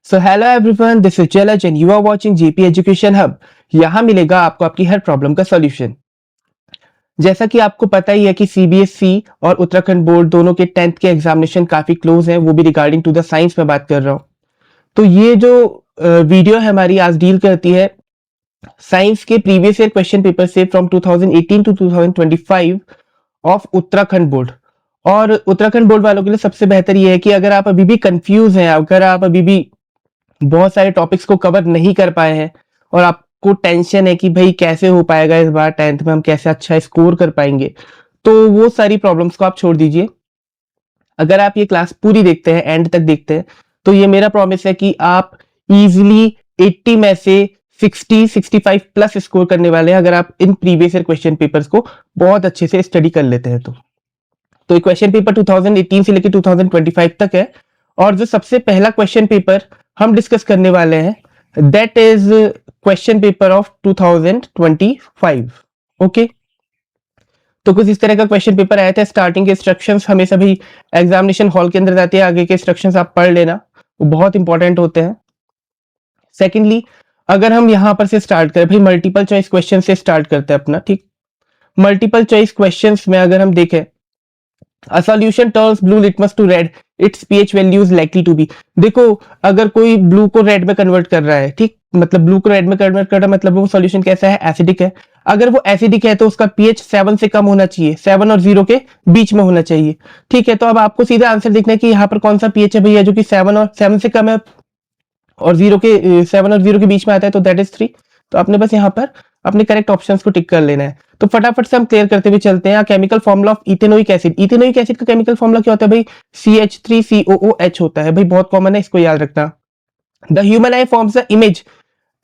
So hello everyone, this is Jalaj and you are watching GP education hub. यहाँ मिलेगा आपको आपकी हर प्रॉब्लम का सॉल्यूशन। जैसा कि आपको पता ही है कि सीबीएसई और उत्तराखंड बोर्ड दोनों के 10th के एग्जामिनेशन काफी क्लोज हैं, वो भी रिगार्डिंग टू द साइंस में बात कर रहा हूँ। तो ये जो वीडियो है हमारी आज डील करती है साइंस के प्रीवियस ईयर क्वेश्चन पेपर से from 2018 to 2025 of Uttarakhand board. और उत्तराखंड बोर्ड वालों के लिए सबसे बेहतर ये है कि अगर आप अभी भी कंफ्यूज हैं, अगर आप अभी भी बहुत सारे टॉपिक्स को कवर नहीं कर पाए हैं और आपको टेंशन है कि भाई कैसे हो पाएगा इस बार 10th में, हम कैसे अच्छा स्कोर कर पाएंगे, तो वो सारी प्रॉब्लम्स को आप छोड़ दीजिए। अगर आप ये क्लास पूरी देखते हैं, एंड तक देखते हैं, तो ये मेरा प्रॉमिस है कि आप इजीली 80 में से 60-65 प्लस स्कोर करने वाले हैं अगर आप in previous year question papers को बहुत अच्छे से स्टडी कर लेते हैं। तो ये क्वेश्चन पेपर 2018 से लेकर 2025 तक है। और जो सबसे पहला क्वेश्चन पेपर हम डिस्कस करने वाले हैं that is question paper of 2025। Okay, तो कुछ इस तरह का क्वेश्चन पेपर आया था। स्टार्टिंग के इंस्ट्रक्शंस हमेशा भी एग्जामिनेशन हॉल के अंदर जाते हैं, आगे के इंस्ट्रक्शंस आप पढ़ लेना, वो बहुत इंपॉर्टेंट होते हैं। सेकेंडली, अगर हम यहां पर से स्टार्ट करें, भाई मल्टीपल चॉइस क्वेश्चन से स्टार्ट करते हैं अपना। ठीक, मल्टीपल चॉइस क्वेश्चंस में अगर हम देखें, A solution turns blue litmus to red. Its pH value is likely to be. देखो, अगर कोई ब्लू को रेड में कन्वर्ट कर रहा है, ठीक, मतलब ब्लू को रेड में कन्वर्ट कर रहा है, मतलब वो सॉल्यूशन कैसा है? एसिडिक है। अगर वो एसिडिक है तो उसका पीएच 7 से कम होना चाहिए, 7 और 0 के बीच में होना चाहिए। ठीक है, तो अब आपको सीधा आंसर देखना है कि यहाँ पर कौन सा पीएच है भैया जो कि 7 से कम है और 7 और 0 के बीच में आता है, तो दैट इज 3। तो आपने बस यहाँ पर अपने करेक्ट ऑप्शंस को टिक कर लेना है। तो फटाफट से हम क्लियर करते हुए चलते हैं। Chemical formula of ethanoic acid. Ethanoic acid का केमिकल फॉर्मूला क्या होता है भाई? CH3COOH होता है भाई, बहुत कॉमन है, इसको याद रखना। The human I forms the image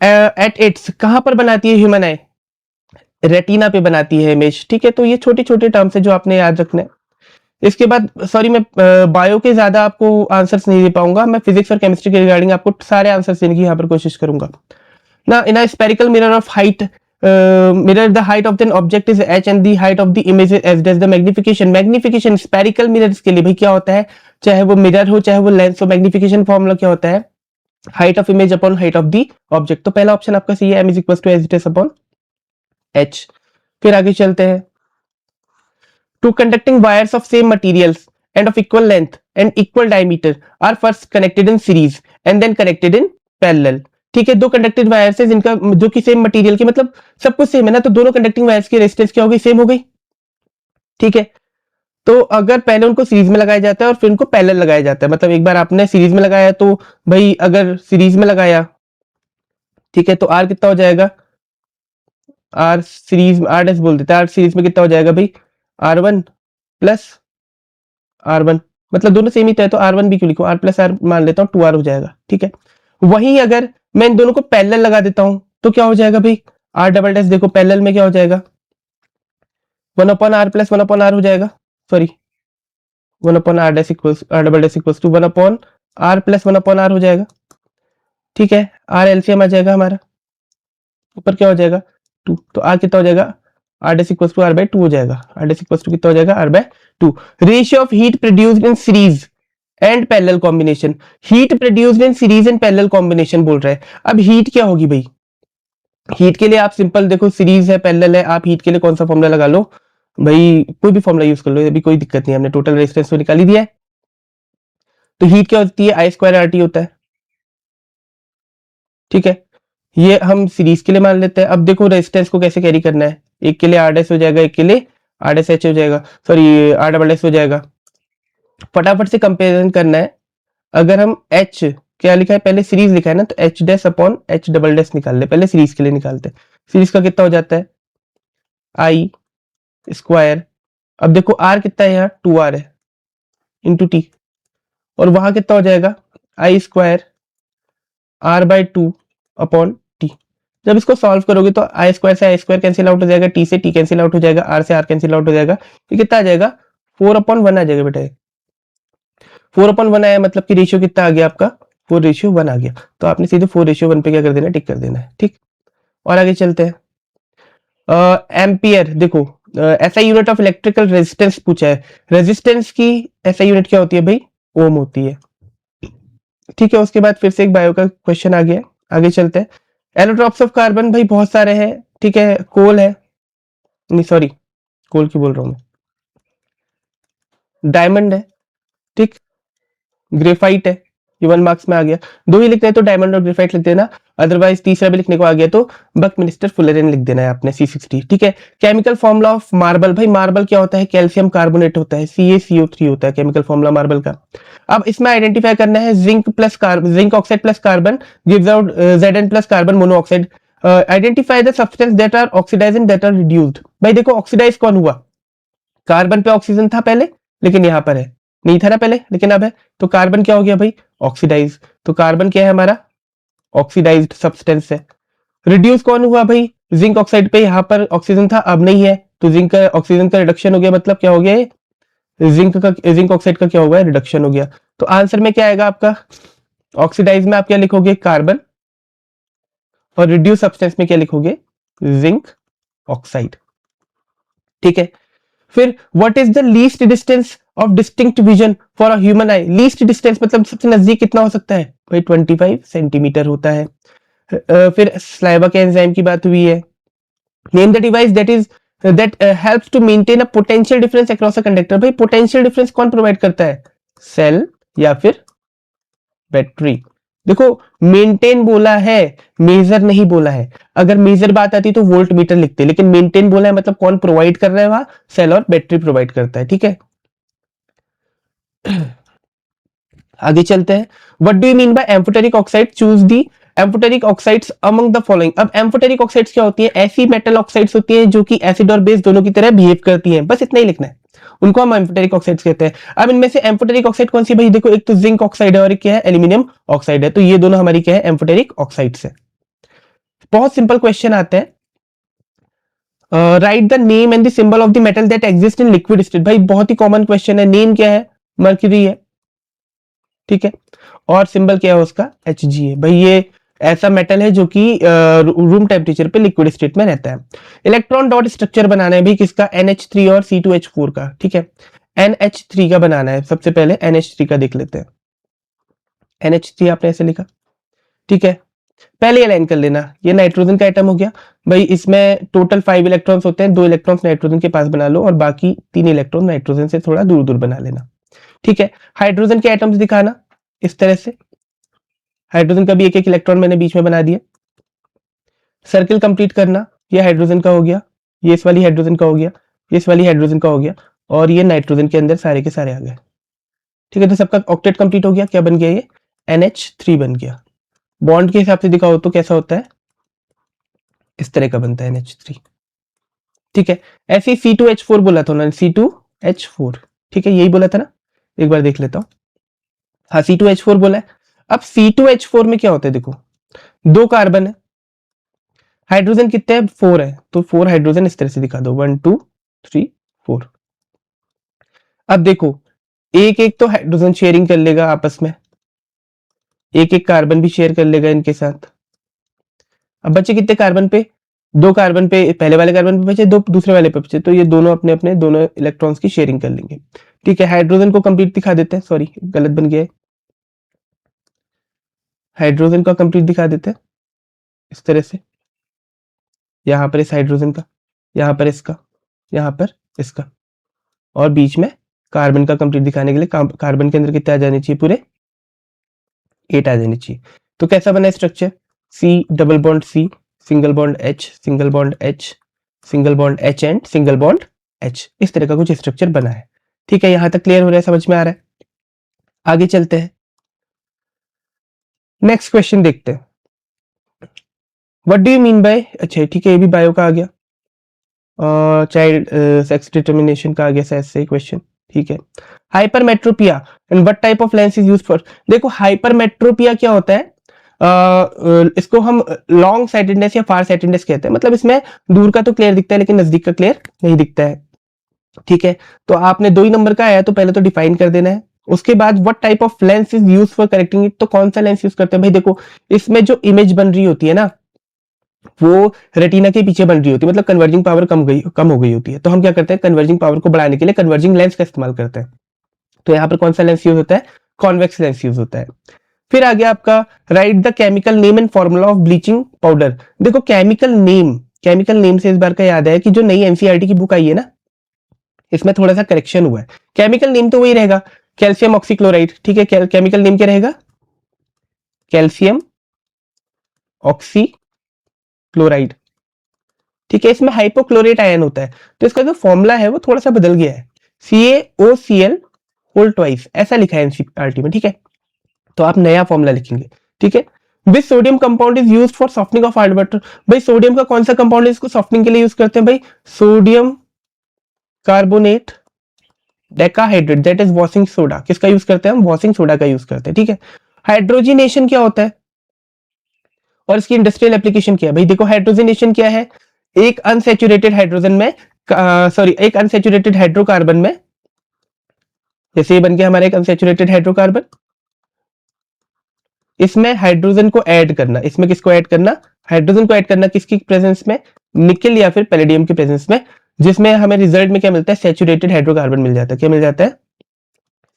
at its. कहां पर बनाती है ह्यूमन आई? रेटिना पे बनाती है इमेज। ठीक है, तो ये छोटे छोटे टर्म्स है जो आपने याद रखना है। इसके बाद सॉरी, मैं बायो के ज्यादा आपको आंसर्स नहीं दे पाऊंगा, मैं फिजिक्स और केमिस्ट्री के रिगार्डिंग आपको सारे आंसर्स देने की यहाँ पर कोशिश करूंगा ना। In a spherical mirror of height mirror, the height of an object is h and the height of the image is s dash. The magnification spherical mirrors के लिए भाई क्या होता है? चाहे वो मिरर हो चाहे वो लेंस हो, मैग्निफिकेशन फॉर्मूला क्या होता है? Height of image upon height of the object. तो पहला ऑप्शन आपका सही है, m is equals to s dash upon h। फिर आगे चलते हैं। Two conducting wires of same materials and of equal length and equal diameter are first connected in series and then connected in parallel. ठीक है, दो conducting wires है जिनका जो कि सेम मटेरियल के, मतलब सब कुछ सेम है ना, तो दोनों कंडक्टिंग वायर्स की रेजिस्टेंस क्या हो गई? सेम हो गई। ठीक है, तो अगर पहले उनको सीरीज में लगाया जाता है और फिर उनको पैरेलल लगाया जाता है, मतलब एक बार आपने सीरीज में लगाया तो भाई अगर सीरीज में लगाया, ठीक है, तो आर कितना हो जाएगा? आर सीरीज में, आर डैश बोल देते हैं, आर सीरीज में कितना हो जाएगा भाई? R1 प्लस R1, मतलब दोनों सेम ही तो है, तो R1 भी क्यों लिखो, R प्लस आर मान लेता हूँ, 2R हो जाएगा। ठीक है, वहीं अगर मैं इन दोनों को पैरेलल लगा देता हूं तो क्या हो जाएगा भाई? आर डबल डैश, देखो पैरेलल में क्या हो जाएगा? 1/r प्लस 1/r हो जाएगा, sorry 1/r dash equals R double dash equals to 1/r plus 1/r हो जाएगा। ठीक है, आर एलसीएम आ जाएगा हमारा, ऊपर क्या हो जाएगा? 2, तो आर कितना हो जाएगा? R dash equals to R by 2 हो जाएगा। आर डैश इक्वल्स टू कितना हो जाएगा? R by 2। Ratio of heat produced in series and parallel combination. Heat produced in series and parallel combination बोल रहा है। अब हीट क्या होगी भाई? हीट के लिए आप सिंपल देखो, सीरीज है पैरेलल है, आप हीट के लिए कौन सा फॉर्मूला लगा लो भाई, कोई भी फॉर्मूला यूज कर लो, अभी कोई दिक्कत नहीं, हमने टोटल रेजिस्टेंस तो निकाल ही दिया है। तो हीट क्या होती है? आई स्क्वायर आर टी होता है। ठीक है, ये हम सीरीज के लिए मान लेते हैं। अब देखो रेजिस्टेंस को कैसे कैरी करना है, एक के लिए आर डैश हो जाएगा, एक के लिए आर डैश एच हो जाएगा, सॉरी आर डबल डैश हो जाएगा। फटाफट से कंपेरिजन करना है। अगर हम एच क्या लिखा है, पहले सीरीज लिखा है ना, तो H dash upon H double dash निकाल ले, पहले सीरीज के लिए निकालते हैं। सीरीज का कितना हो जाता है? आई स्क्वायर, अब देखो आर कितना है यहाँ? 2r है इंटू टी, और वहां कितना हो जाएगा? I square R by 2 upon T. जब इसको सॉल्व करोगे तो आई स्क्वायर से आई स्क्वायर कैंसिल आउट हो जाएगा, टी से टी कैंसिल आउट हो जाएगा, आर से आर कैंसिल आउट हो जाएगा। ये कितना आ जाएगा? 4/1 आ जाएगा बेटा। 4/1 आया, मतलब कि रेशियो कितना आ गया आपका? 4:1 आ गया। तो आपने सीधे 4:1 पे क्या कर देना? टिक कर देना है। ठीक, और आगे चलते हैं। एम्पियर, देखो SI unit of electrical resistance पूछा है। रेजिस्टेंस की एसआई यूनिट क्या होती है भाई? ओम होती है। ठीक है, उसके बाद फिर से एक बायो का क्वेश्चन आ गया, आगे चलते हैं। एलोट्रॉप्स ऑफ कार्बन भाई बहुत सारे हैं, ठीक है, कोल है, नहीं सॉरी कोल की बोल रहा हूं मैं, डायमंड है, ठीक, ग्रेफाइट है, ये 1 मार्क्स में आ गया। दो ही लिखना है तो डायमंड और ग्रेफाइट लिख देना, अदरवाइज तीसरा भी लिखने को आ गया तो बकमिस्टर फुलरेन लिख देना है आपने, C60, ठीक है। केमिकल फॉर्मूला ऑफ मार्बल, भाई मार्बल क्या होता है, कैल्शियम कार्बोनेट होता है, CaCO3 होता है केमिकल फॉर्मूला मार्बल का। अब इसमें आइडेंटिफाई करना है zinc plus carbon, zinc oxide plus carbon gives out Zn plus carbon monoxide. Identify the substance that are oxidised and that are reduced. भाई देखो ऑक्सीडाइज कौन हुआ, कार्बन पे ऑक्सीजन था पहले लेकिन यहां पर है, नहीं था ना पहले लेकिन अब है, तो कार्बन क्या हो गया भाई, ऑक्सीडाइज। तो कार्बन क्या है हमारा, ऑक्सीडाइज्ड सब्सटेंस है। रिड्यूस कौन हुआ भाई, जिंक ऑक्साइड पे यहां पर ऑक्सीजन था अब नहीं है, तो जिंक का ऑक्सीजन का रिडक्शन हो गया, मतलब क्या हो गया ये, जिंक ऑक्साइड का क्या हो गया, रिडक्शन हो गया। तो आंसर में क्या आएगा आपका, ऑक्सीडाइज में आप क्या लिखोगे, कार्बन, और रिड्यूस सब्सटेंस में क्या लिखोगे, जिंक ऑक्साइड, ठीक है। फिर what is the least distance of distinct vision for a human I, least distance मतलब सबसे नजदीक कितना हो सकता है भाई, 25 सेंटीमीटर होता है। फिर स्लाइवा के एंजाइम की बात हुई है। Name the device that is that helps to maintain a potential difference across a conductor, भाई पोटेंशियल डिफरेंस कौन प्रोवाइड करता है, सेल या फिर बैटरी। देखो मेंटेन बोला है, मेजर नहीं बोला है, अगर मेजर बात आती तो वोल्ट मीटर लिखते, लेकिन मेंटेन बोला है मतलब कौन प्रोवाइड कर रहा है, वहां सेल और बैटरी प्रोवाइड करता है, ठीक है। आगे चलते हैं, what do you mean by amphoteric oxide, choose the amphoteric oxides among the following. अब एम्फोटेरिक ऑक्साइड्स क्या होती है, ऐसी मेटल ऑक्साइड्स होती हैं जो कि एसिड और बेस दोनों की तरह बिहेव करती हैं, बस इतना ही लिखना है, उनको हम एम्फोटेरिक ऑक्साइड्स कहते हैं। अब इनमें से एम्फोटेरिक ऑक्साइड कौन सी भाई, देखो एक तो जिंक ऑक्साइड है और एक क्या है, एल्यूमिनियम ऑक्साइड है, तो ये दोनों हमारी क्या है, एम्फोटेरिक ऑक्साइड्स है। बहुत सिंपल क्वेश्चन आते हैं, right the name and the symbol of the metal that exist in liquid state, भाई बहुत ही कॉमन क्वेश्चन है, नेम क्या है, मर्क्यूरी है, ठीक है, और सिंबल क्या है उसका, Hg है। भाई ये ऐसा मेटल है जो कि रूम टेम्परेचर पे लिक्विड स्टेट में रहता है। इलेक्ट्रॉन डॉट स्ट्रक्चर बनाना है भाई किसका, NH3 और C2H4 का, ठीक है। NH3 का बनाना है, सबसे पहले NH3 का देख लेते हैं। NH3 आपने ऐसे लिखा, ठीक है, पहले ये लाइन कर लेना, ये नाइट्रोजन का एटम हो गया। भाई इसमें टोटल 5 इलेक्ट्रॉन्स होते हैं, 2 इलेक्ट्रॉन्स नाइट्रोजन के पास बना लो और बाकी 3 इलेक्ट्रॉन नाइट्रोजन से थोड़ा दूर दूर बना लेना, ठीक है। हाइड्रोजन के एटम्स दिखाना इस तरह से, हाइड्रोजन का भी एक एक इलेक्ट्रॉन मैंने बीच में बना दिया। सर्किल कंप्लीट करना, ये हाइड्रोजन का हो गया, ये इस वाली हाइड्रोजन का हो गया, ये इस वाली हाइड्रोजन का हो गया, और ये नाइट्रोजन के अंदर सारे के सारे आ गए, ठीक है। तो सबका ऑक्टेट कंप्लीट हो गया, क्या बन गया ये, NH3 बन गया। बॉन्ड के हिसाब से दिखाओ तो कैसा होता है, इस तरह का बनता है NH3, ठीक है। ऐसे ही C2H4 बोला था ना, C2H4, ठीक है, यही बोला था ना, एक बार देख लेता हूं, हाँ C2H4 बोला है। अब C2H4 में क्या होता है, देखो 2 कार्बन है, हाइड्रोजन कितने हैं, 4 है, तो 4 हाइड्रोजन इस तरह से दिखा दो, 1 2 3 4। अब देखो एक एक तो हाइड्रोजन शेयरिंग कर लेगा आपस में, एक एक कार्बन भी शेयर कर लेगा इनके साथ। अब बचे कितने कार्बन पे, 2 कार्बन पे, पहले वाले कार्बन पे बचे, 2 दूसरे वाले पे बचे, तो ये दोनों अपने अपने दोनों इलेक्ट्रॉन्स की शेयरिंग कर लेंगे, ठीक है। हाइड्रोजन को कंप्लीट दिखा देते हैं, सॉरी गलत बन गया है, हाइड्रोजन का कंप्लीट दिखा देते हैं इस तरह से, यहां पर इस हाइड्रोजन का, यहां पर इसका, यहां पर इसका, और बीच में कार्बन का कंप्लीट दिखाने के लिए कार्बन के अंदर कितने आ जाने चाहिए, पूरे 8 आ जाने चाहिए। तो कैसा बना structure, C double bond C, single bond H, single bond H, single bond H and single bond H, इस तरह का कुछ स्ट्रक्चर बना है, ठीक है। यहां तक क्लियर हो रहा है, समझ में आ रहा है। आगे चलते हैं, नेक्स्ट क्वेश्चन देखते हैं, what do you mean by, अच्छा ठीक है, ये भी बायो का आ गया, चाइल्ड सेक्स डिटर्मिनेशन का आ गया शायद से क्वेश्चन, ठीक है। Hypermetropia and what type of lens is used for, देखो हाइपरमेट्रोपिया क्या होता है, इसको हम लॉन्ग साइटेडनेस या फार साइटेडनेस कहते हैं, मतलब इसमें दूर का तो क्लियर दिखता है लेकिन नजदीक का क्लियर नहीं दिखता है, ठीक है। तो आपने 2 ही नंबर का आया तो पहले तो डिफाइन कर देना है, उसके बाद what type of lens is use for correcting it, तो कौन सा लेंस यूज करते हैं भाई, देखो इसमें जो इमेज बन रही होती है ना वो रेटिना के पीछे बन रही होती है, मतलब कन्वर्जिंग पावर कम हो गई होती है, तो हम क्या करते हैं कन्वर्जिंग पावर को बढ़ाने के लिए कन्वर्जिंग लेंस का इस्तेमाल करते हैं। तो यहाँ पर कौन सा लेंस यूज होता है, कॉन्वेक्स लेंस यूज होता है। फिर आ गया आपका right the chemical name and formula of bleaching powder. देखो केमिकल नेम से इस बार का याद है कि जो नई एनसीईआरटी की बुक आई है ना, इसमें थोड़ा सा करेक्शन हुआ है। केमिकल नेम तो वही रहेगा, कैल्शियम ऑक्सीक्लोराइड, ठीक है। केमिकल नेम क्या रहेगा? कैल्शियम ऑक्सीक्लोराइड, ठीक है। इसमें हाइपोक्लोरेट आयन होता है, तो इसका जो फॉर्मूला है वो थोड़ा सा बदल गया है, CaOCl होल ट्वाइस, ऐसा लिखा है एनसीईआरटी में, ठीक है। तो आप नया फॉर्मूला लिखेंगे, ठीक है। Which sodium compound is used for softening of hard water. भाई सोडियम का कौन सा कंपाउंड है इसको सॉफ्टनिंग के लिए यूज करते हैं? भाई sodium carbonate decahydrate, that is washing soda. किसका यूज करते हैं हम? वॉशिंग सोडा का यूज करते हैं, ठीक है। हाइड्रोजिनेशन क्या होता है और इसकी इंडस्ट्रियल एप्लीकेशन क्या है? भाई देखो हाइड्रोजिनेशन क्या है, एक अनसैचुरेटेड हाइड्रोजन में एक अनसैचुरेटेड हाइड्रोकार्बन में, जैसे ये बन गया हमारा एक अनसैचुरेटेड हाइड्रोकार्बन, इसमें हाइड्रोजन को ऐड करना। इसमें किसको ऐड करना? हाइड्रोजन को ऐड करना किसकी प्रेजेंस में? निकल या फिर पैलेडियम के प्रेजेंस में, जिसमें हमें रिजल्ट में क्या मिलता है? सैचुरेटेड हाइड्रोकार्बन मिल जाता है। क्या मिल जाता है?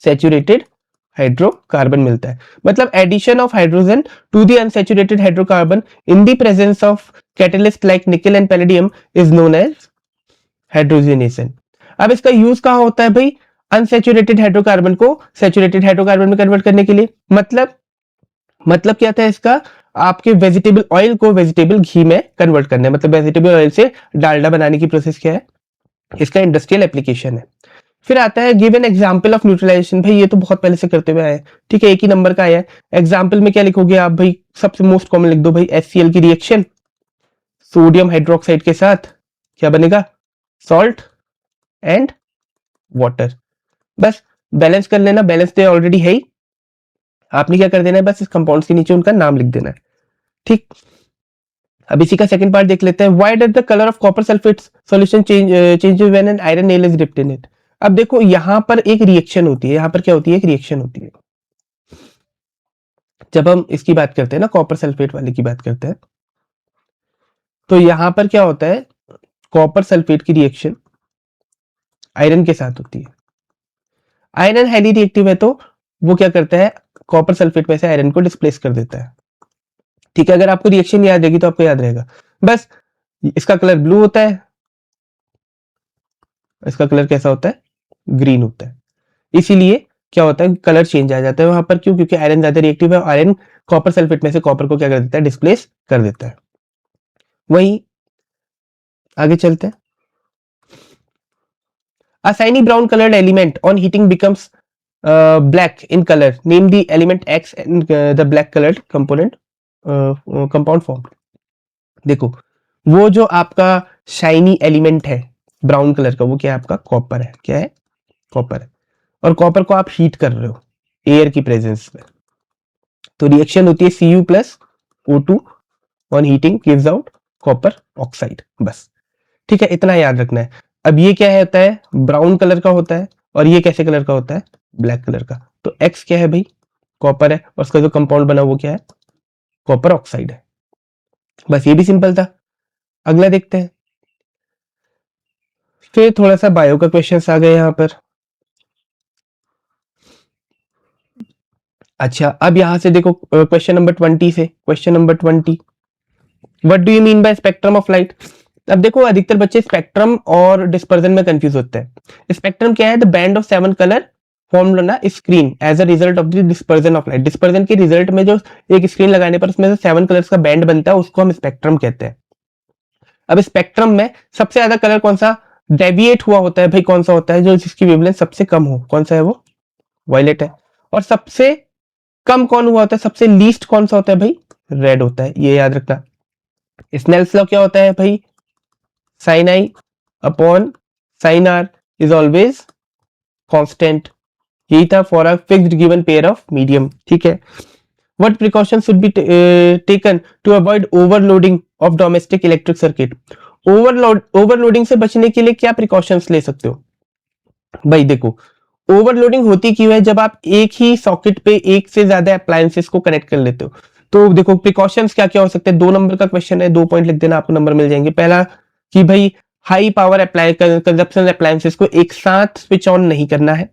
सैचुरेटेड हाइड्रोकार्बन मिलता है। मतलब addition of hydrogen to the unsaturated hydrocarbon in the presence of catalyst like nickel and palladium is known as hydrogenation. अब इसका यूज कहां होता है भाई? अनसैचुरेटेड हाइड्रोकार्बन को सैचुरेटेड हाइड्रोकार्बन में कन्वर्ट करने के लिए। मतलब क्या था इसका? आपके वेजिटेबल ऑयल को वेजिटेबल घी में कन्वर्ट करना है। मतलब वेजिटेबल ऑयल से डालडा बनाने की प्रोसेस क्या है? इसका इंडस्ट्रियल एप्लीकेशन है। फिर आता है give an example of neutralisation. भाई ये तो बहुत पहले से करते हुए आए हैं, ठीक है, एक ही नंबर का आया है। एग्जांपल में क्या लिखोगे आप? भाई सबसे मोस्ट कॉमन लिख दो भाई, HCl की रिएक्शन सोडियम हाइड्रोक्साइड के साथ क्या बनेगा? Salt and water. बस बैलेंस कर लेना, बैलेंस तो ऑलरेडी है ही, आपने क्या कर देना है? बस इस कंपाउंड्स के नीचे उनका नाम लिख देना है, ठीक। अब इसी का सेकंड पार्ट देख लेते हैं। Why does the colour of copper sulphate solution change when an iron nail is dipped in it. अब देखो यहां पर एक रिएक्शन होती है, यहां पर क्या होती है? एक रिएक्शन होती है। जब हम इसकी बात करते हैं ना, कॉपर सल्फेट वाले की बात करते हैं, तो यहां पर क्या होता है? कॉपर सल्फेट की रिएक्शन आयरन के साथ होती है। आयरन हाईली रिएक्टिव है, तो वो क्या करता है? कॉपर सल्फेट में से आयरन को डिस्प्लेस कर देता है, ठीक है। अगर आपको रिएक्शन याद रहेगी तो आपको याद रहेगा। बस इसका कलर ब्लू होता है, इसका कलर कैसा होता है? ग्रीन होता है। इसीलिए क्या होता है? कलर चेंज आ जाता है वहां पर। क्यों? क्योंकि आयरन ज्यादा रिएक्टिव है, आयरन कॉपर सल्फेट में से कॉपर को क्या कर देता है? डिस्प्लेस कर देता है। वहीं आगे चलते हैं। A shiny brown colored element on heating becomes black in color. Name the element X and the black colored compound formed. देखो वो जो आपका शाइनी एलिमेंट है ब्राउन कलर का, वो क्या है? आपका कॉपर है। क्या है? कॉपर है। और कॉपर को आप हीट कर रहे हो एयर की प्रेजेंस में, तो रिएक्शन होती है Cu plus O2 on heating gives out copper oxide. बस, ठीक है, इतना याद रखना है। अब ये क्या होता है? ब्राउन कलर का होता है, और ये कैसे कलर का होता है? ब्लैक कलर का। तो X क्या है भाई? कॉपर है, और उसका जो कंपाउंड बना वो क्या है? कॉपर ऑक्साइड है। बस ये भी सिंपल था। अगला देखते हैं। फिर थोड़ा सा बायो का क्वेश्चन आ गए यहाँ पर। अच्छा, अब यहां से देखो क्वेश्चन नंबर 20 से, question number 20, what do you mean by spectrum of light. अब देखो अधिकतर बच्चे स्पेक्ट्रम और डिस्पर्जन में कंफ्यूज होते हैं। स्पेक्ट्रम क्या है? The band of 7 colour formed on a screen as a result of the dispersion of light. Dispersion के रिजल्ट में जो एक स्क्रीन लगाने पर उसमें से 7 कलर्स का बैंड बनता है, उसको हम स्पेक्ट्रम कहते हैं। अब स्पेक्ट्रम में सबसे ज्यादा कलर कौन सा डेविएट हुआ होता है? भाई कौन सा होता है? जो जिसकी वेवलेंथ सबसे कम हो, कौन सा है वो? वायलेट है। और सबसे कम कौन हुआ होता है? सबसे लीस्ट कौन सा होता है भाई? रेड होता है। ये याद रखना। स्नेल्स लॉ क्या होता है भाई? Sine I upon sine R is always constant. यही था for a fixed given pair of medium, ठीक है। What precaution should be taken to avoid overloading of domestic electric circuit. Overloading से बचने के लिए क्या प्रिकॉशंस ले सकते हो? भाई देखो ओवरलोडिंग होती क्यों है? जब आप एक ही सॉकेट पे एक से ज्यादा अप्लायंसेस को कनेक्ट कर लेते हो। तो देखो प्रिकॉशंस क्या क्या हो सकते हैं? 2 नंबर का क्वेश्चन है, 2 पॉइंट लिख देना, आपको नंबर मिल जाएंगे। पहला कि भाई हाई पावर कंजप्शन अप्लायंसेस को एक साथ स्विच ऑन नहीं करना है।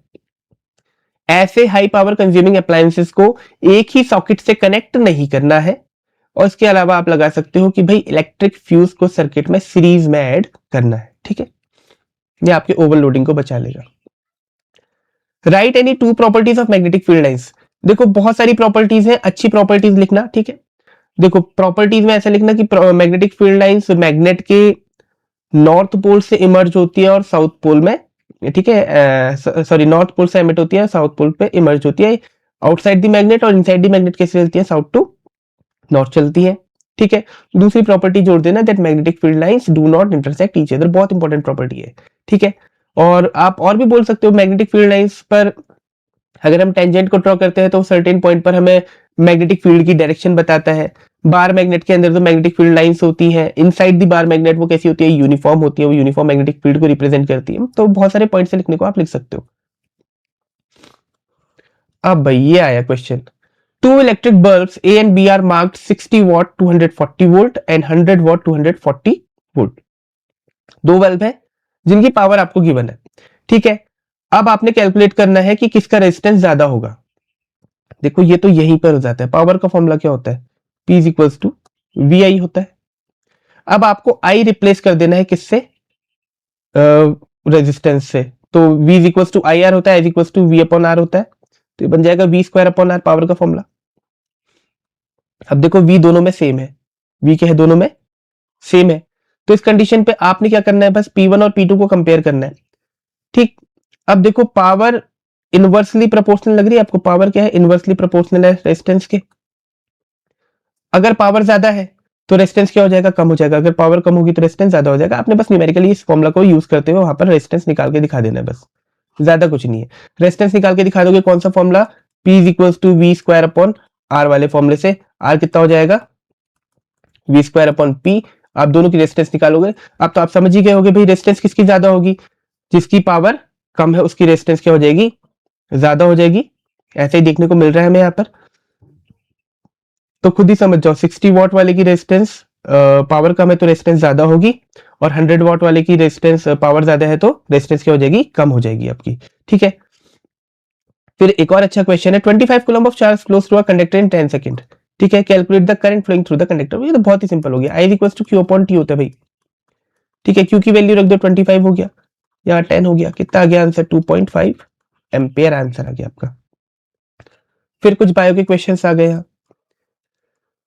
ऐसे हाई पावर कंज्यूमिंग अप्लायंसेस को एक ही सॉकेट से कनेक्ट नहीं करना है। और इसके अलावा आप लगा सकते हो कि भाई इलेक्ट्रिक फ्यूज को सर्किट में सीरीज में ऐड करना है। ठीक है, ये आपके ओवरलोडिंग को बचा लेगा। Right any two properties of magnetic field lines. देखो बहुत सारी प्रॉपर्टीज है, अच्छी प्रॉपर्टीज लिखना। ठीक है, देखो प्रॉपर्टीज में ऐसा लिखना कि मैग्नेटिक फील्ड लाइंस मैग्नेट के नॉर्थ पोल से इमर्ज होती है और साउथ पोल में, ठीक है, सॉरी नॉर्थ पोल से एमिट होती है, साउथ पोल पे इमर्ज होती है। आउटसाइड द मैग्नेट और इनसाइड द मैग्नेट कैसे चलती है, साउथ टू नॉर्थ चलती है। ठीक है, दूसरी प्रॉपर्टी जोड़ देना that magnetic field lines do not intersect each other, बहुत इंपॉर्टेंट प्रॉपर्टी है। ठीक है, और आप और भी बोल सकते हो मैग्नेटिक फील्ड लाइंस पर अगर हम टेंजेंट को ड्रॉ करते हैं तो सर्टेन पॉइंट पर हमें मैग्नेटिक फील्ड की डायरेक्शन बताता है। बार मैग्नेट के अंदर जो मैग्नेटिक फील्ड लाइंस होती हैं इनसाइड दी बार मैग्नेट, वो कैसी होती है, यूनिफॉर्म होती है, वो यूनिफॉर्म मैग्नेटिक फील्ड को रिप्रेजेंट करती है। तो बहुत सारे पॉइंट से लिखने को आप लिख सकते हो। अब भाई ये आया question, two electric bulbs A and B are marked 60 watt 240 volt and 100 watt 240 volt. दो बल्ब है जिनकी पावर आपको गिवन है। ठीक है, अब आपने कैलकुलेट करना है कि किसका रेजिस्टेंस ज्यादा होगा। देखो ये तो यहीं पर हो जाता है, पावर का फॉर्मूला क्या होता है, P is equals to V I होता है। अब आपको आई रिप्लेस कर देना है किससे, रेजिस्टेंस से। तो V is equals to I R होता है, is equals to V upon R होता है। तो ये बन जाएगा V square upon R, power का फॉर्मूला। अब देखो V दोनों में सेम है, V क्या है, दोनों में सेम है। तो इस कंडीशन पे आपने क्या करना है, बस P1 और P2 को कंपेयर करना है। ठीक, अब देखो पावर इनवर्सली प्रोपोर्शनल लग रही है आपको, पावर क्या है, इनवर्सली प्रोपोर्शनल है रेजिस्टेंस के। अगर पावर ज्यादा है तो रेजिस्टेंस क्या हो जाएगा, कम हो जाएगा। अगर पावर कम होगी तो रेजिस्टेंस ज्यादा हो जाएगा। आपने बस न्यूमेरिकली इस फॉर्मूला को यूज करते हुए वहां पर रेजिस्टेंस निकाल के दिखा देना है, बस ज्यादा कुछ नहीं है। रेजिस्टेंस निकाल के दिखा दोगे, कौन सा formula, P is equals to V square upon R वाले फॉर्मूले से। आर कितना हो जाएगा, वी स्क्वायर अपॉन पी। आप दोनों की रेजिस्टेंस निकालोगे। अब तो आप समझ ही गए होगे भाई रेजिस्टेंस किसकी ज्यादा होगी, जिसकी पावर कम है उसकी रेजिस्टेंस क्या हो जाएगी, ज्यादा हो जाएगी। ऐसे ही देखने को मिल रहा है हमें यहाँ पर, तो खुद ही समझ जाओ 60 वॉट वाले की रेजिस्टेंस पावर कम है तो रेजिस्टेंस ज्यादा होगी, और 100 वॉट वाले की रेजिस्टेंस पावर ज्यादा है तो रेजिस्टेंस क्या हो जाएगी, कम हो जाएगी आपकी। ठीक है, फिर एक और अच्छा क्वेश्चन है, 25 coulomb of charge flows through a conductor in 10 second. ठीक है, calculate the current flowing through the conductor. ये तो बहुत ही सिंपल हो गया, I equals to Q upon T होता है भाई। ठीक है, क्यू की वैल्यू रख दो 25 हो गया, यहाँ 10 हो गया, कितना आ गया आंसर, 2.5 एम्पेयर आंसर आ गया आपका। फिर कुछ बायो के क्वेश्चंस आ गए यहाँ।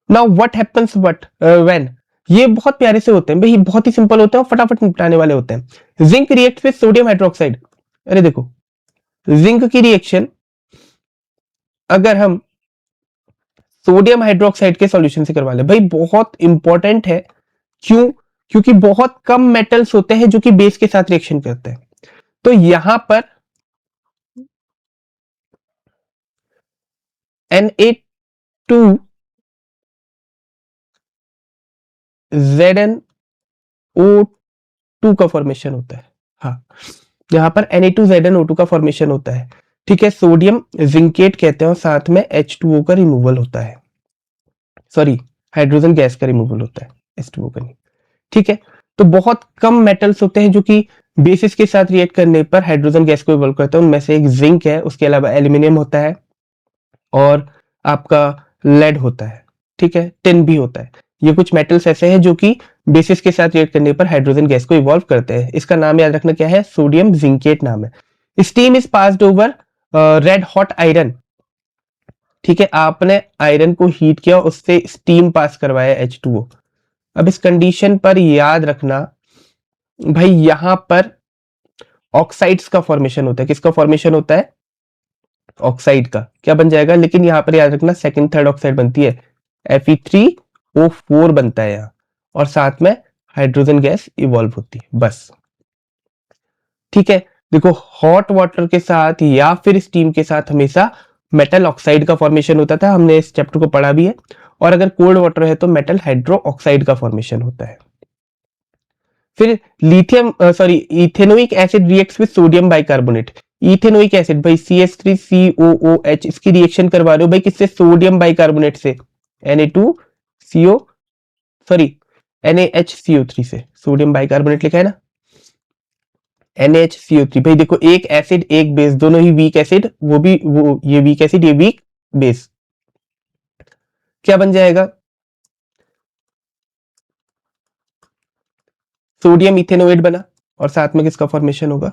Now what happens what when, ये बहुत प्यारे से होते हैं भाई, बहुत ही सिंपल होते हैं और फटाफट निपटाने वाले होते हैं। Zinc react with sodium hydroxide. अरे देखो जिंक की रिएक्शन अगर हम सोडियम हाइड्रोक्साइड के सॉल्यूशन से करवा ले, भाई बहुत इंपॉर्टेंट है। क्यों, क्योंकि बहुत कम मेटल्स होते हैं जो कि बेस के साथ रिएक्शन करते हैं। तो यहां पर Na2ZnO2 का फॉर्मेशन होता है। हाँ, यहां पर Na2ZnO2 का फॉर्मेशन होता है। ठीक है, सोडियम जिंकेट कहते हैं और साथ में H2O का रिमूवल होता है, सॉरी हाइड्रोजन गैस का रिमूवल होता है, H2O का नहीं। ठीक है, तो बहुत कम मेटल्स होते हैं जो कि बेसिस के साथ रिएक्ट करने पर हाइड्रोजन गैस को इवॉल्व करते हैं। उनमें से एक जिंक है, उसके अलावा एल्यूमिनियम होता है और आपका लेड होता है। ठीक है, टिन भी होता है। ये कुछ मेटल्स ऐसे हैं जो कि बेसिस के साथ रिएक्ट करने पर हाइड्रोजन गैस को इवॉल्व करते हैं। इसका नाम याद रखना क्या है, सोडियम जिंकेट नाम है। Steam is passed over red hot iron. ठीक है, आपने आयरन को हीट किया, उससे स्टीम पास करवाया H2O। अब इस कंडीशन पर याद रखना भाई, यहां पर ऑक्साइड्स का फॉर्मेशन होता है। किसका फॉर्मेशन होता है, ऑक्साइड का। क्या बन जाएगा, लेकिन यहां पर याद रखना सेकंड थर्ड ऑक्साइड बनती है, Fe3O4 बनता है यहां, और साथ में हाइड्रोजन गैस इवॉल्व होती है, बस। ठीक है, देखो हॉट वाटर के साथ या फिर स्टीम के साथ हमेशा मेटल ऑक्साइड का फॉर्मेशन होता था, हमने इस चैप्टर को पढ़ा भी है। और अगर कोल्ड वाटर है तो मेटल हाइड्रो ऑक्साइड का फॉर्मेशन होता है। फिर lithium sorry ethanoic acid reacts with sodium bicarbonate. Ethanoic acid भाई CH3COOH, इसकी रिएक्शन करवा रहे हो भाई किससे, सोडियम बाइकार्बोनेट से, Na2CO सॉरी NaHCO3 से। सोडियम बाइकार्बोनेट लिखा है ना, NaHCO3 भाई देखो, एक एसिड एक बेस दोनों ही वीक एसिड, वो ये वीक एसिड ये वीक बेस, क्या बन जाएगा? सोडियम इथेनोएट बना, और साथ में किसका फॉर्मेशन होगा?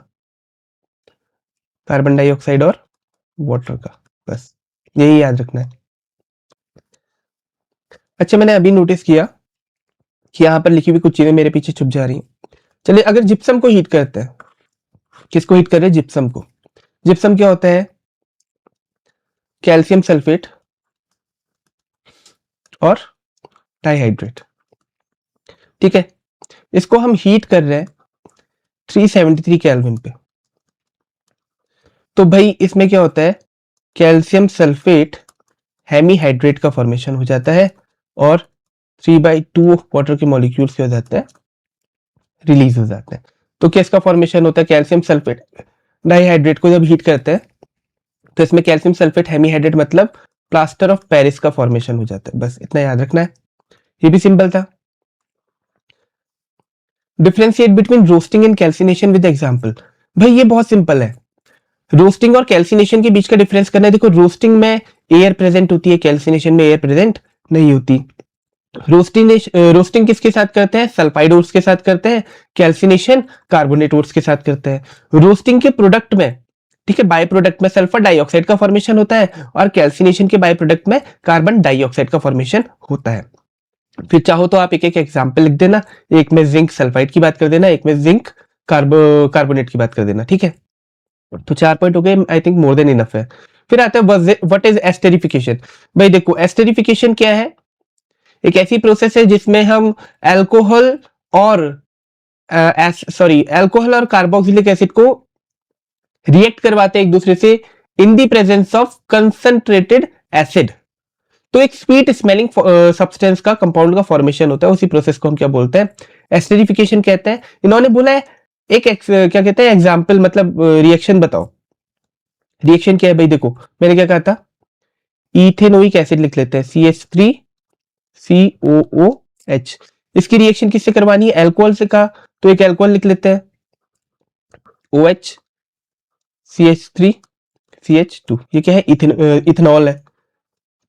कार्बन डाइऑक्साइड और वाटर का। बस यही याद रखना है। अच्छा, मैंने अभी नोटिस किया कि यहाँ पर लिखी हुई कुछ चीजें मेरे पीछे छुप जा रही हैं। चलिए, अगर जिप्सम को हीट करते हैं, किसको हीट कर रहे हैं? जिप्सम को। जिप्सम क्या होता है? कैल्शियम सल्फेट और डाइहाइड्रेट। ठीक है, इसको हम हीट कर रहे हैं 373 केल्विन पे। तो भाई इसमें क्या होता है? कैल्शियम सल्फेट हेमीहाइड्रेट का फॉर्मेशन हो जाता है, और 3/2 वाटर के मॉलिक्यूल्स क्या हो जाते हैं? रिलीज हो जाते हैं। तो क्या इसका फॉर्मेशन होता है? कैल्शियम सल्फेट डाइहाइड्रेट को जब हीट करते हैं तो इसमें कैल्शियम सल्फेट हेमीहाइड्रेट मतलब प्लास्टर ऑफ पेरिस का फॉर्मेशन हो जाता है। बस इतना याद रखना है, ये भी सिंपल था। Differentiate between roasting and calcination with example. भाई ये बहुत सिंपल है, रोस्टिंग और कैल्सिनेशन के बीच का डिफरेंस करना है। देखो, रोस्टिंग में एयर प्रेजेंट होती है, कैल्सिनेशन में एयर प्रेजेंट नहीं होती। रोस्टिंग किसके साथ करते हैं? सल्फाइड ओर्स के साथ करते हैं। कैल्सिनेशन कार्बोनेट ओर्स के साथ करते हैं। रोस्टिंग के प्रोडक्ट में, ठीक है, बाय प्रोडक्ट में सल्फर डाइऑक्साइड का फॉर्मेशन होता है, और कैल्सिनेशन के बाय प्रोडक्ट में कार्बन डाइऑक्साइड का फॉर्मेशन होता है। फिर चाहो तो आप एक एक एग्जाम्पल लिख देना, एक में जिंक सल्फाइड की बात कर देना, एक में जिंक कार्बोनेट की बात कर देना। ठीक है, तो 4 पॉइंट हो गए, I think more than enough है। फिर आता है व्हाट इज एस्टेरिफिकेशन। भाई देखो, एस्टेरिफिकेशन क्या है? एक ऐसी प्रोसेस है जिसमें हम अल्कोहल और अल्कोहल और कार्बोक्सिलिक एसिड को रिएक्ट करवाते हैं एक दूसरे से इन the presence of concentrated acid. तो एक स्वीट स्मेलिंग सब्सटेंस का कंपाउंड का फॉर्मेशन होता है, उसी प्रोसेस को हम क्या बोलते हैं? एस्टेरिफिकेशन कहते हैं। इन्होंने बोला है क्या कहते हैं, एग्जाम्पल मतलब रिएक्शन बताओ। रिएक्शन क्या है भाई? देखो, मैंने क्या कहा था, इथेनोइक एसिड लिख लेते हैं, CH3COOH। इसकी रिएक्शन किससे करवानी है? अल्कोहल से कहा, तो एक अल्कोहल लिख लेते हैं, OH CH3CH2। ये क्या है? इथेनॉल है।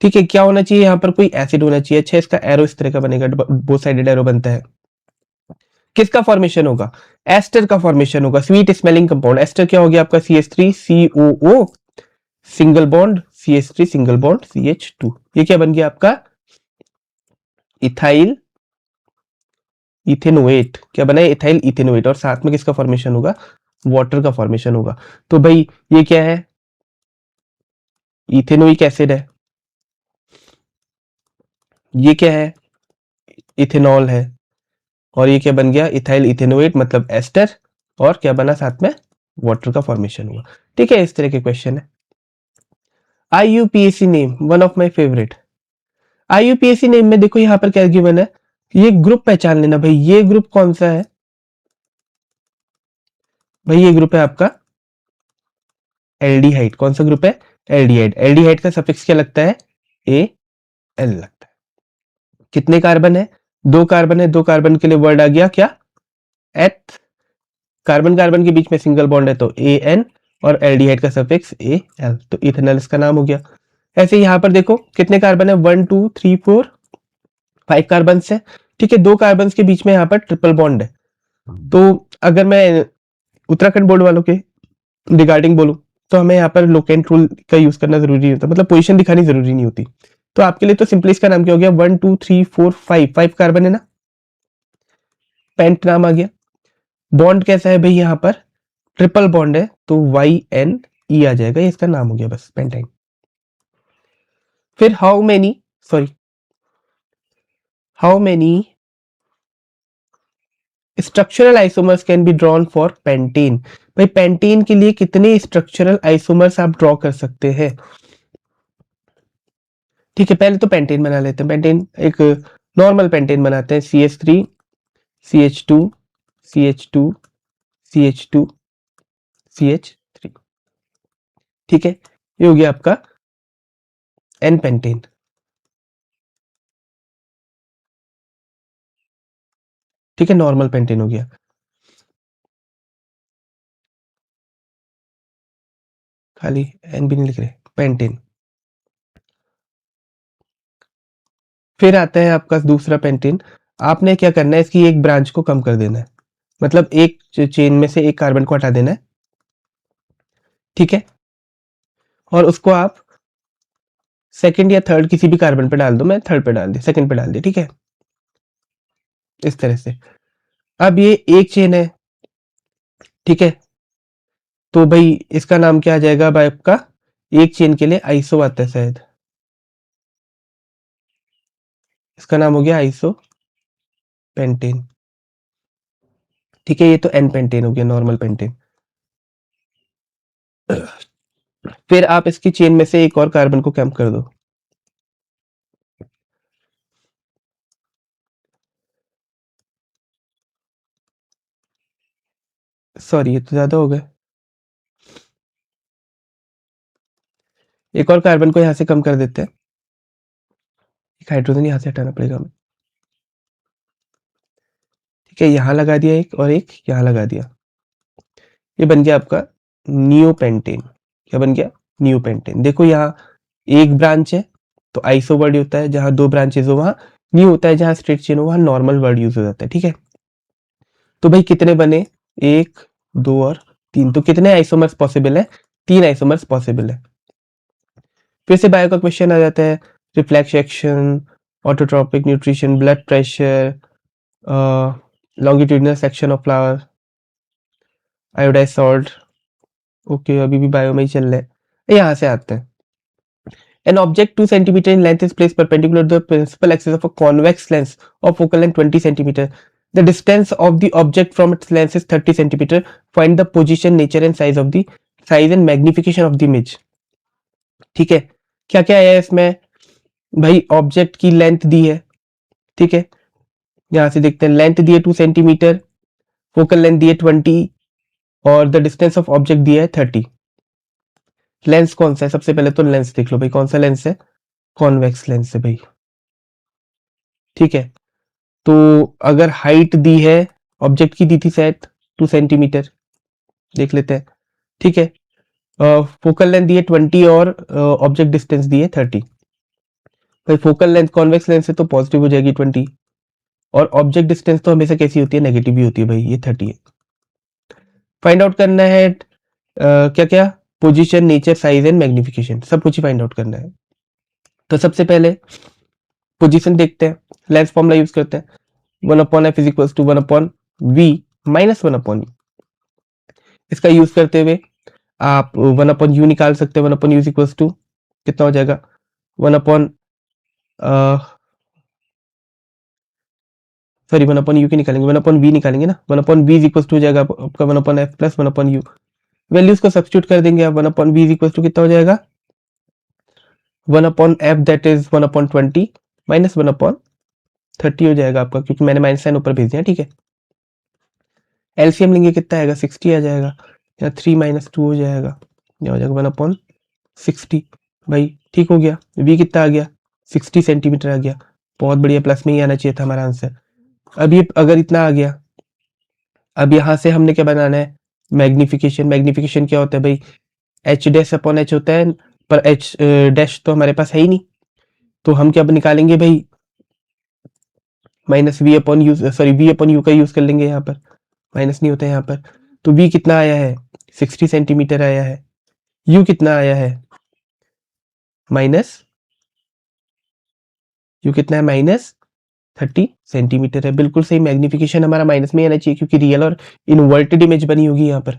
ठीक है, क्या होना चाहिए यहाँ पर? कोई एसिड होना चाहिए। अच्छा, इसका एरो इस तरह का बनेगा, बोथ साइडेड एरो बनता है। किसका फॉर्मेशन होगा? एस्टर का फॉर्मेशन होगा, स्वीट स्मेलिंग कंपाउंड। एस्टर क्या हो गया आपका? CH3COO single bond CH3 single bond CH2। ये क्या बन गया आपका? Ethyl ethanoate. क्या बना है? इथाइल इथेनोएट, और साथ में किसका फॉर्मेशन होगा? वाटर का फॉर्मेशन होगा। तो भाई ये क्या है? इथेनोइक एसिड है। ये क्या है? इथेनॉल है। और ये क्या बन गया? इथाइल इथेनोएट मतलब एस्टर, और क्या बना साथ में? वाटर का फॉर्मेशन हुआ। ठीक है, इस तरह के क्वेश्चन है। IUPAC name, one of my favourite. IUPAC name में देखो यहाँ पर क्या गिवन है, ये ग्रुप पहचान लेना भाई। ये ग्रुप कौन सा है भाई? ये ग्रुप है आपका एल्डिहाइड। कौन सा ग्रुप है? एल्डिहाइड। एल्डिहाइड का सफिक्स क्या लगता है? AL लगता है। कितने कार्बन है? 2 कार्बन है। 2 कार्बन के लिए वर्ड आ गया क्या? एथ। कार्बन कार्बन के बीच में सिंगल बॉन्ड है तो AN, और एल्डिहाइड का सफिक्स AL, तो इथेनॉल इसका नाम हो गया। ऐसे यहाँ पर देखो कितने कार्बन है? 1 2 3 4 5 कार्बन है। ठीक है, 2 कार्बन के बीच में यहाँ पर ट्रिपल बॉन्ड है। तो अगर मैं उत्तराखंड बोर्ड वालों के रिगार्डिंग बोलूं, तो हमें यहाँ पर लोकेंट रूल का यूज करना जरूरी नहीं होता, मतलब पोजीशन दिखानी जरूरी नहीं होती। तो आपके लिए तो सिंपली इसका नाम क्या हो गया? 1 2 3 4 5 5 कार्बन है ना, पेंट नाम आ गया। बॉन्ड कैसा है भाई? यहाँ पर ट्रिपल बॉन्ड है, तो YNE आ जाएगा, ये इसका नाम हो गया बस, पेंटाइन। फिर how many structural isomers can be drawn for pentene. भाई पेंटीन के लिए कितने स्ट्रक्चरल आइसोमर्स आप ड्रॉ कर सकते हैं? ठीक है, पहले तो पेंटीन बना लेते हैं। पेंटीन एक नॉर्मल पेंटीन बनाते हैं, CH3 CH2 CH2 CH2 CH3। ठीक है, ये हो गया आपका एन पेंटीन। ठीक है, नॉर्मल पेंटीन हो गया। खाली एन भी नहीं लिख रहे, पेंटेन। फिर आता है आपका दूसरा पेंटेन। आपने क्या करना है, इसकी एक ब्रांच को कम कर देना है, मतलब एक चेन में से एक कार्बन को हटा देना है, ठीक है, और उसको आप सेकंड या थर्ड किसी भी कार्बन पे डाल दो। मैं थर्ड पे डाल दिया, सेकंड पे डाल दिया, ठीक है, इस तरह से। अब ये एक चेन है, ठीक है, तो भाई इसका नाम क्या आ जाएगा भाई आपका, एक चेन के लिए आइसो आता है शायद, इसका नाम हो गया आइसो पेंटेन, ठीक है, ये तो एन पेंटेन हो गया, नॉर्मल पेंटेन। फिर आप इसकी चेन में से एक और कार्बन को कम कर दो, सॉरी ये तो ज्यादा हो गया, एक और कार्बन को यहां से कम कर देते हैं, एक हाइड्रोजन यहां से हटाना पड़ेगा हमें, ठीक है, यहां लगा दिया एक, और एक यहां लगा दिया, ये बन गया आपका नियोपेंटेन। क्या बन गया, नियोपेंटेन। देखो यहाँ एक ब्रांच है तो आइसो वर्ड होता है, जहां दो ब्रांचेस हो वहां न्यू होता है, जहां स्ट्रेट चेन हो वहां नॉर्मल वर्ड यूज हो जाता है, ठीक है। तो भाई कितने बने, एक, दो और तीन, तो कितने आइसोमर्स पॉसिबल है, तीन आइसोमर्स पॉसिबल है। फिर से बायो का क्वेश्चन आ जाता है, reflex action, autotrophic nutrition, blood pressure, longitudinal section of flower, iodise salt. Okay, अभी भी बायो में ही चल रहे हैं, यहाँ से आते हैं। An object 2 centimeter in length is placed perpendicular to the principal axis of a convex lens of focal length 20 centimeter. The distance of the object from its lens is 30 centimeter. Find the position, nature and size and magnification of the image. ठीक है, क्या क्या आया है इसमें भाई, object की length दी है, ठीक है, यहां से देखते हैं, लेंथ दी है 2 सेंटीमीटर, फोकल लेंथ दी है 20 और द डिस्टेंस ऑफ ऑब्जेक्ट दिया है 30। लेंस कौन सा है, सबसे पहले तो लेंस देख लो भाई, कौन सा लेंस है, कॉन्वेक्स लेंस है भाई, ठीक है। तो अगर हाइट दी है ऑब्जेक्ट की, दी थी शायद 2 सेंटीमीटर, देख लेते हैं, ठीक है, फोकल लेंथ दी है 20 और ऑब्जेक्ट डिस्टेंस दी है 30। भाई फोकल लेंथ कॉन्वेक्स लेंस से तो पॉजिटिव हो जाएगी 20, और ऑब्जेक्ट डिस्टेंस तो हमेशा कैसी होती है, नेगेटिव ही होती है भाई, ये 30 है। फाइंड आउट करना है क्या क्या, position, nature, size and magnification, सब कुछ ही फाइंड आउट करना है। तो सबसे पहले पोजीशन देखते हैं, लेंस फॉर्मूला यूज करते हैं, 1/f is equal to 1/v minus 1/u। इसका यूज करते हुए आप 1/u निकाल सकते हैं, 1/u इज इक्वल टू कितना हो जाएगा, 1 सॉरी 1/u की निकालेंगे, 1/v निकालेंगे ना, 1/v इज इक्वल टू हो जाएगा आपका 1/f प्लस 1/u। वैल्यूज को सब्स्टिट्यूट कर देंगे आप, 1/v इज इक्वल टू कितना हो जाएगा, 1/f दैट इज 1/20 माइनस 1/30 हो जाएगा आपका, क्योंकि मैंने माइनस साइन ऊपर भेज दिया, ठीक है। एलसीएम लेंगे कितना आएगा, 60 आ जाएगा, या 3 - 2 हो जाएगा, यह हो जाएगा 1/60 भाई, ठीक हो गया। v कितना आ गया, 60 सेंटीमीटर आ गया, बहुत बढ़िया, प्लस में ही आना चाहिए था हमारा आंसर। अब ये अगर इतना आ गया, अब यहां से हमने क्या बनाना है, मैग्निफिकेशन। मैग्निफिकेशन क्या होता है भाई, एच डैश अपॉन एच होता है, पर एच डैश तो हमारे पास है ही नहीं, तो हम क्या निकालेंगे भाई, minus V upon U, sorry V upon U का यूज कर लेंगे, यहाँ पर माइनस नहीं होता है यहाँ पर। तो वी कितना आया है, 60 सेंटीमीटर आया है, यू कितना आया है, माइनस, यू कितना है, -30 सेंटीमीटर है, बिल्कुल सही। मैग्निफिकेशन हमारा माइनस में आना चाहिए, क्योंकि रियल और इनवर्टेड इमेज बनी होगी यहाँ पर।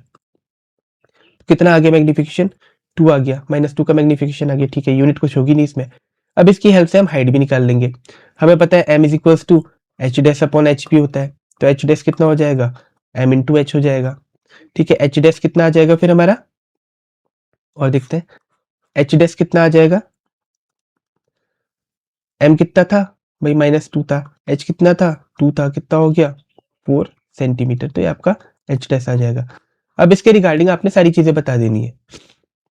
कितना आ गया मैग्निफिकेशन, 2 आ गया, -2 का मैग्निफिकेशन आ गया, ठीक है, यूनिट कुछ होगी नहीं इसमें। अब इसकी हेल्प से हम हाइट भी निकाल लेंगे। हमें पता है m is equal to H dash upon H भी होता है, तो एच डैश कितना हो जाएगा, m इंटू एच हो जाएगा, ठीक है। एच डैश कितना आ जाएगा फिर हमारा, और देखते हैं एच डैश कितना आ जाएगा, m कितना था भाई, -2 था, h कितना था, 2 था, कितना हो गया, 4 सेंटीमीटर, तो ये आपका एच डैश आ जाएगा। अब इसके रिगार्डिंग आपने सारी चीजें बता देनी है,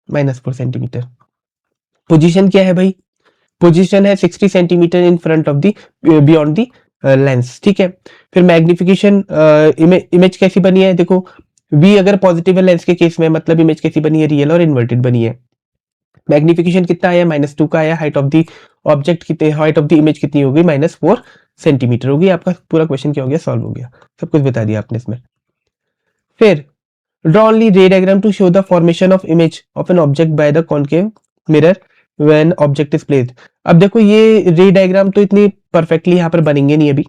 -4 सेंटीमीटर। पोजीशन क्या है भाई, पोजीशन है 60 centimetre in front of the, beyond the lens, ठीक है। फिर मैग्निफिकेशन, इमेज कैसी बनी है देखो, V अगर पॉजिटिव है लेंस के केस में, मतलब इमेज कैसी बनी है, रियल और इन्वर्टेड बनी है। मैग्निफिकेशन कितना आया, -2 का आया। हाइट ऑफ द ऑब्जेक्ट कितने, हाइट ऑफ द इमेज कितनी होगी, -4 सेंटीमीटर होगी। आपका पूरा क्वेश्चन क्या हो गया, सॉल्व हो गया। सब कुछ बता दिया आपने इसमें। फिर draw only ray diagram to show the formation of image of an object by the concave mirror when object is placed. अब देखो ये रे डायग्राम तो इतनी परफेक्टली यहाँ पर बनेंगे नहीं अभी,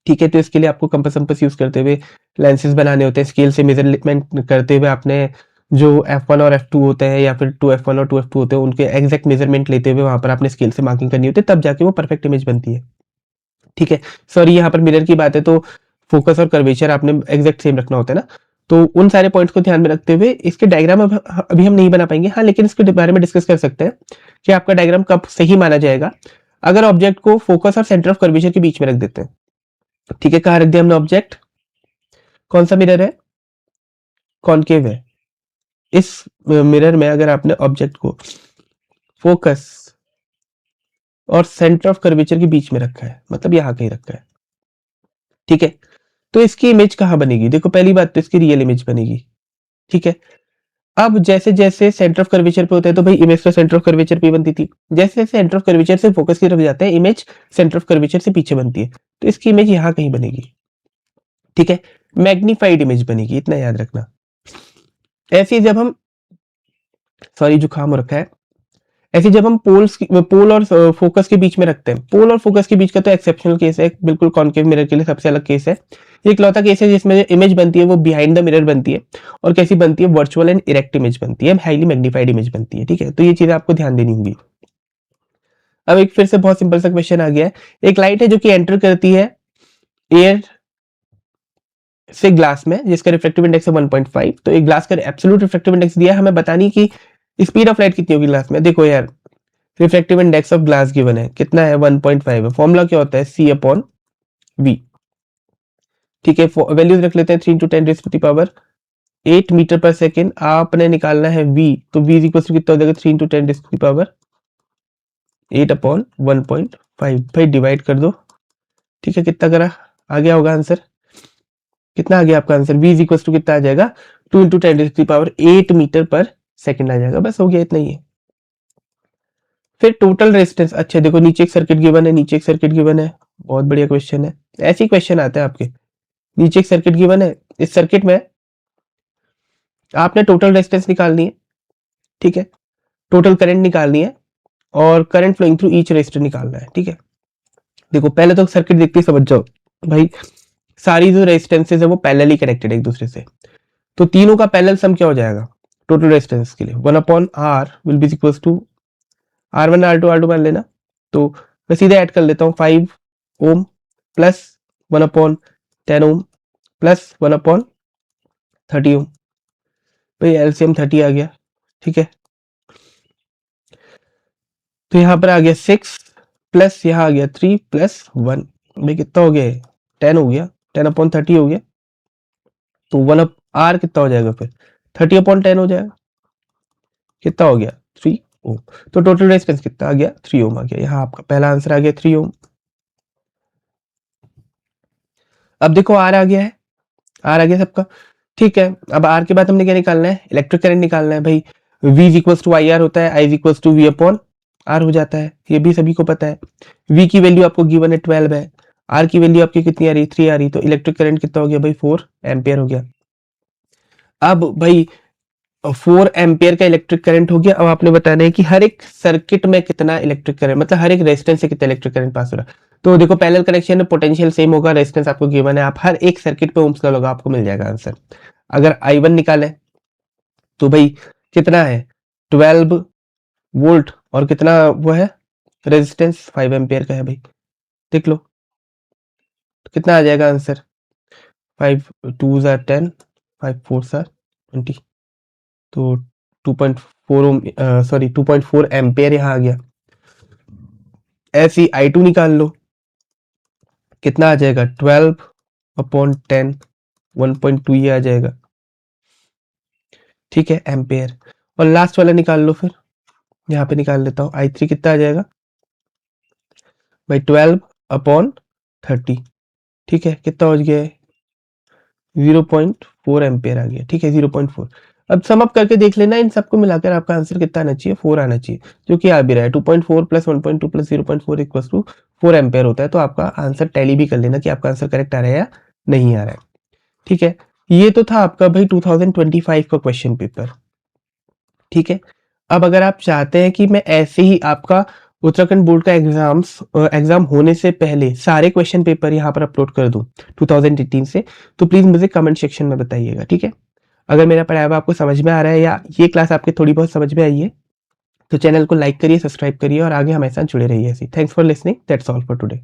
ठीक है। तो इसके लिए आपको कंपास संपस यूज करते हुए लेंसेज बनाने होते हैं, स्केल से मेजरमेंट करते हुए आपने जो F1 और F2 होते हैं, या फिर 2F1 और 2F2 होते हैं, उनके एग्जैक्ट मेजरमेंट लेते हुए वहां पर आपने स्केल से मार्किंग करनी होती है, तब जाके वो परफेक्ट इमेज बनती है, ठीक है। सॉरी, यहाँ पर मिरर की बात है तो फोकस और कर्वेचर आपने एग्जैक्ट सेम रखना होता है ना। तो उन सारे पॉइंट्स को ध्यान में रखते हुए इसके डायग्राम अभी हम नहीं बना पाएंगे, हाँ, लेकिन इसके बारे में डिस्कस कर सकते हैं कि आपका डायग्राम कब सही माना जाएगा, अगर ऑब्जेक्ट को फोकस और सेंटर ऑफ कर्वेचर के बीच में रख देते हैं, ठीक है। कहाँ रख दिया हमने ऑब्जेक्ट, कौन सा मिरर है, कॉनकेव है। इस मिरर में अगर आपने ऑब्जेक्ट को फोकस और सेंटर ऑफ कर्वेचर के बीच में रखा है, मतलब यहां कहीं रखा है, ठीक है, तो इसकी इमेज कहां बनेगी, देखो पहली बात तो इसकी रियल इमेज बनेगी, ठीक है। अब जैसे जैसे सेंटर ऑफ कर्वेचर पे होता है तो भाई इमेज तो सेंटर ऑफ कर्वेचर पे बनती थी, जैसे जैसे सेंटर ऑफ कर्वेचर से फोकस की तरफ जाते हैं इमेज सेंटर ऑफ कर्वेचर से पीछे बनती है, तो इसकी इमेज यहां कहीं बनेगी, ठीक है। मैग्नीफाइड इमेज बनेगी, इतना याद रखना। ऐसी जब हम, सॉरी जुकाम हो रखा है, ऐसे जब हम पोल और फोकस के बीच में रखते हैं, पोल और फोकस के बीच का तो एक्सेप्शनल केस है, बिल्कुल कॉनकेव मिरर के लिए सबसे अलग केस है। ये इकलौता केस है जिसमें इमेज बनती है वो बिहाइंड द मिरर बनती है, और कैसी बनती है, वर्चुअल एंड इरेक्ट इमेज बनती है, हाईली मैग्नीफाइड इमेज बनती है, ठीक है। तो ये चीजें आपको ध्यान देनी होंगी। अब एक फिर से बहुत सिंपल सा क्वेश्चन आ गया है। एक लाइट है जो कि एंटर करती है एयर से ग्लास में, जिसका रिफ्लेक्टिव इंडेक्स है 1.5, तो एक ग्लास का एब्सोल्यूट रिफ्लेक्टिव इंडेक्स दिया है, हमें बतानी कि स्पीड ऑफ लाइट कितनी होगी ग्लास में। देखो यार, reflective index of glass given है, कितना है, 1.5 है। फॉर्मूला क्या होता है, C अपॉन V, ठीक है। वैल्यूज रख लेते हैं, 3 × 10⁻8 मीटर पर सेकेंड। आपने निकालना है V, तो V इक्वल टू कितना हो जाएगा, 3 × 10⁸8 अपॉन 1.5, भाई डिवाइड कर दो, ठीक है। कितना करा, आ गया होगा आंसर, कितना आ गया आपका आंसर, V इक्वल टू कितना आ जाएगा, 2 × 10⁸8 मीटर पर सेकेंड आ जाएगा, बस हो गया, इतना ही है। फिर टोटल रेजिस्टेंस, अच्छा देखो नीचे एक सर्किट गिवन है, नीचे एक सर्किट गिवन है, बहुत बढ़िया क्वेश्चन है, ऐसे ही क्वेश्चन आते हैं आपके। नीचे एक सर्किट गिवन है, इस सर्किट में आपने टोटल रेजिस्टेंस निकालनी है, ठीक है, टोटल करंट निकालनी है, और current flowing through each resistor निकालना है, ठीक है। देखो पहले तो सर्किट देखते ही समझ जाओ भाई, सारी जो रेजिस्टेंसेज है वो पैरेलली कनेक्टेड है एक दूसरे से, तो तीनों का पैरेलल सम क्या हो जाएगा टोटल रेजिस्टेंस के लिए, 1/R will be equal to R1 R2 मान लेना, तो मैं सीधे ऐड कर लेता हूँ, 5 ओम प्लस 1/10 ओम प्लस 1/30 ओम, भाई एलसीएम 30 आ गया, ठीक है। तो यहाँ पर आ गया 6 प्लस यहाँ आ गया 3 प्लस 1, भाई कितना हो गया, 10 हो गया, 10/30 हो गया, तो 1/R कितना हो जाएगा फिर, 30/10 हो जाएगा, कितना हो गया, 3 ओम। तो टोटल रेजिस्टेंस कितना आ गया, 3 ओम आ गया, यहाँ आपका पहला आंसर आ गया 3 ओम। अब देखो आर आ गया है, आर आ गया सबका, ठीक है। अब आर के बाद हमने क्या निकालना है, इलेक्ट्रिक करंट निकालना है भाई, V equals to I R होता है, I equals to V upon R हो जाता है, ये भी सभी को पता है। V की वैल्यू आपको गिवन है 12 है, आर की वैल्यू आपकी कितनी आ रही है, 3 आ रही, तो इलेक्ट्रिक करंट कितना हो गया भाई, 4 एम्पियर हो गया। अब भाई 4 एम्पियर का इलेक्ट्रिक करंट हो गया, अब आपने बताना है कि हर एक सर्किट में कितना इलेक्ट्रिक करंट, मतलब हर एक रेजिस्टेंस से कितना इलेक्ट्रिक करंट पास हो रहा है। तो देखो पैरेलल कनेक्शन में पोटेंशियल सेम होगा, रेजिस्टेंस आपको गिवन है, आप हर एक सर्किट पे ओम्स लॉ लगा, आपको मिल जाएगा आंसर। अगर I1 निकाले तो भाई कितना है, 12 वोल्ट, और कितना वो है रेजिस्टेंस, 5 एम्पियर का है भाई, देख लो तो कितना आ जाएगा आंसर, 5 2 जार 10, 5 4 जार 20, तो 2.4 ओम, सॉरी 2.4 एम्पियर यहाँ आ गया। ऐसे ही I2 निकाल लो, कितना आ जाएगा, 12/10, 1.2 ये आ जाएगा, ठीक है, एम्पियर। और लास्ट वाला निकाल लो फिर, यहाँ पे निकाल लेता हूँ, I3 कितना आ जाएगा भाई, 12/30, ठीक है, कितना हो गया है, 0.4 4 एम्पेयर आ गया, ठीक है 0.4। अब सम अप करके देख लेना, इन सबको मिलाकर आपका आंसर कितना आना चाहिए, 4 आना चाहिए, जो कि आ भी रहा है। 2.4 plus 1.2 plus 0.4 equals to 4 ampere होता है। तो आपका आंसर टैली भी कर लेना कि आपका आंसर करेक्ट आ रहा है या नहीं आ रहा है, ठीक है। ये तो था आपका भाई 2025 का क्वेश्चन पेपर, ठीक है। अब अगर आप चाहते हैं कि मैं ऐसे ही आपका उत्तराखंड बोर्ड का एग्जाम होने से पहले सारे क्वेश्चन पेपर यहाँ पर अपलोड कर दूं 2018 से, तो प्लीज मुझे कमेंट सेक्शन में बताइएगा, ठीक है। अगर मेरा पढ़ाया हुआ आपको समझ में आ रहा है या ये क्लास आपके थोड़ी बहुत समझ में आई है, तो चैनल को लाइक करिए, सब्सक्राइब करिए और आगे हमारे साथ जुड़े रहिए ऐसे। Thanks for listening, that's all for today.